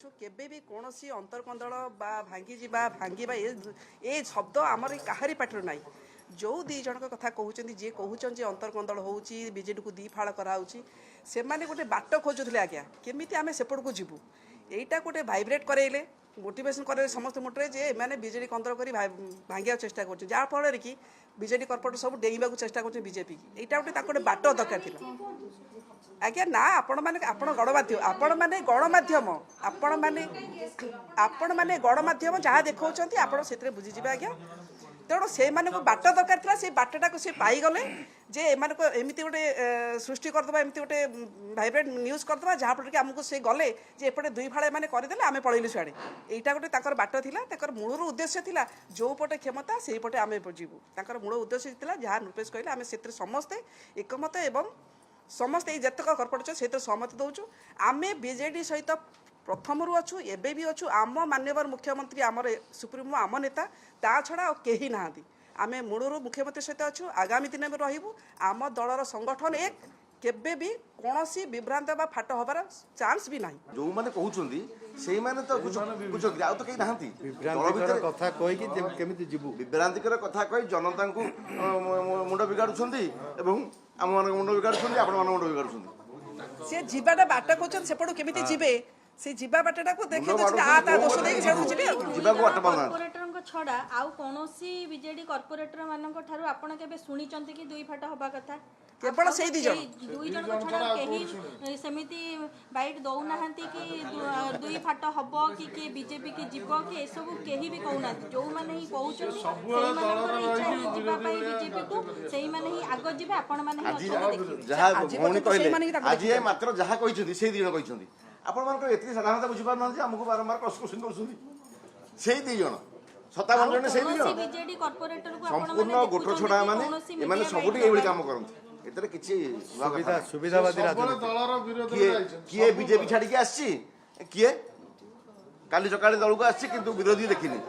केबे भी कौन अंतरकंदल भांगी भांगा ये शब्द आमर कहारी पाटर ना जो दी जन कथा कहते जी कहते जी अंतरकंदल हो बीजेडी को दी फाड़ कराऊँगी से गोटे बाट खोजुले आज्ञा केमी आम सेपट को जीवु यहीटा गोटे भाइब्रेट करेले मोटिवेशन करे समस्त मुटे जे मैंने बीजेडी कंदल कर भांगा चेष्टा कर जहाँफल कि बीजेडी कर्पोरेट सब डेइबा चेष्टा कर बीजेपी की यहाँ गोटे बाट दरकार था आज्ञा ना आपण मैंने गणमाध्यम आपण मैंने गणमाध्यम आपण मैंने गणमाध्यम जहाँ देखा आप बुझीजे आज्ञा तेणु से बाट दरकार था से बाटा को सी पाईगले जे एमती गोटे सृष्टि करदे एमती गोटे भाइब्रेट न्यूज करदे जहाँफल कि आमको से गले जे एपटे दुई फाड़े मैंने करदे आम पलैलु सियाड़े यहाँ गोटे बाट था मूल उद्देश्य था जो पटे क्षमता से पटे आम जीवु मूल उद्देश्य था जहाँ नृपेश कहले आम से समस्ते एकमत एवं समस्त ये जतक कर्पोरेट से सहमति दौचु आम बीजेडी सहित प्रथम अच्छु एबे भी अच्छु आम माननीय मुख्यमंत्री आमर सुप्रीमो आम नेता ता छड़ा कहीं ना आम मूलर मुख्यमंत्री सहित अच्छु आगामी दिन में रहबू आम दलर संगठन एक केबे भी कौन विभ्रांत बा फाट हबार चांस भी ना जो मैंने कहउछंदी सेही माने तो कुछ आ तो कहीं नाहंती विभ्रांतिकर कथा कहि कि केमिति जीवु विभ्रांतिकर कथा कहि जनता को मुंड बिगाड़ुछंदी एवं आम मान मुंड बिगाड़ुछंदी आपण मान मुंड बिगाड़ुछंदी से जीवाटा बाट खोजन सेपटू केमिति जीवे से जीवा बाटा को देखि आ ता दोष देख छेडू जीवे जीवा को बाट बना कॉर्पोरेटर को छडा आउ कोनोसी बीजेडी कॉर्पोरेटर मानन को थारु आपण केबे सुनी चंती कि दुई फाटा होबा कथा केवल से दी जण दुई जण को छडा केही समिति बाइट दउ नाहंती कि दुई फाटा हबो कि के बीजेपी के जीवो कि ए सब केही भी कहउना जो माने ही कहउछन सेही मानकर इच्छा जीवा पई बीजेपी को सेही माने ही आगो जीवे आपण माने ही अच्छा देखि जहा भौणी कहले आज ये मात्र जहा कहिछंदी से दी जण कहिछंदी आपण मान एतकी साधारणता बुझी पार ना हमको बारंबार क्वेश्चन करछंदी से दी जण 57 जण से दी जण बीजेडी कॉर्पोरेटर को संपूर्ण गोठो छोड़ा माने एमाने सबुठी एबडी काम करंती एतरे किछि सुविधावादी राजनीति किए बीजेपी छाड़ी के आसी किए काली सकाळे दल को आसी किंतु विरोधी देखिनी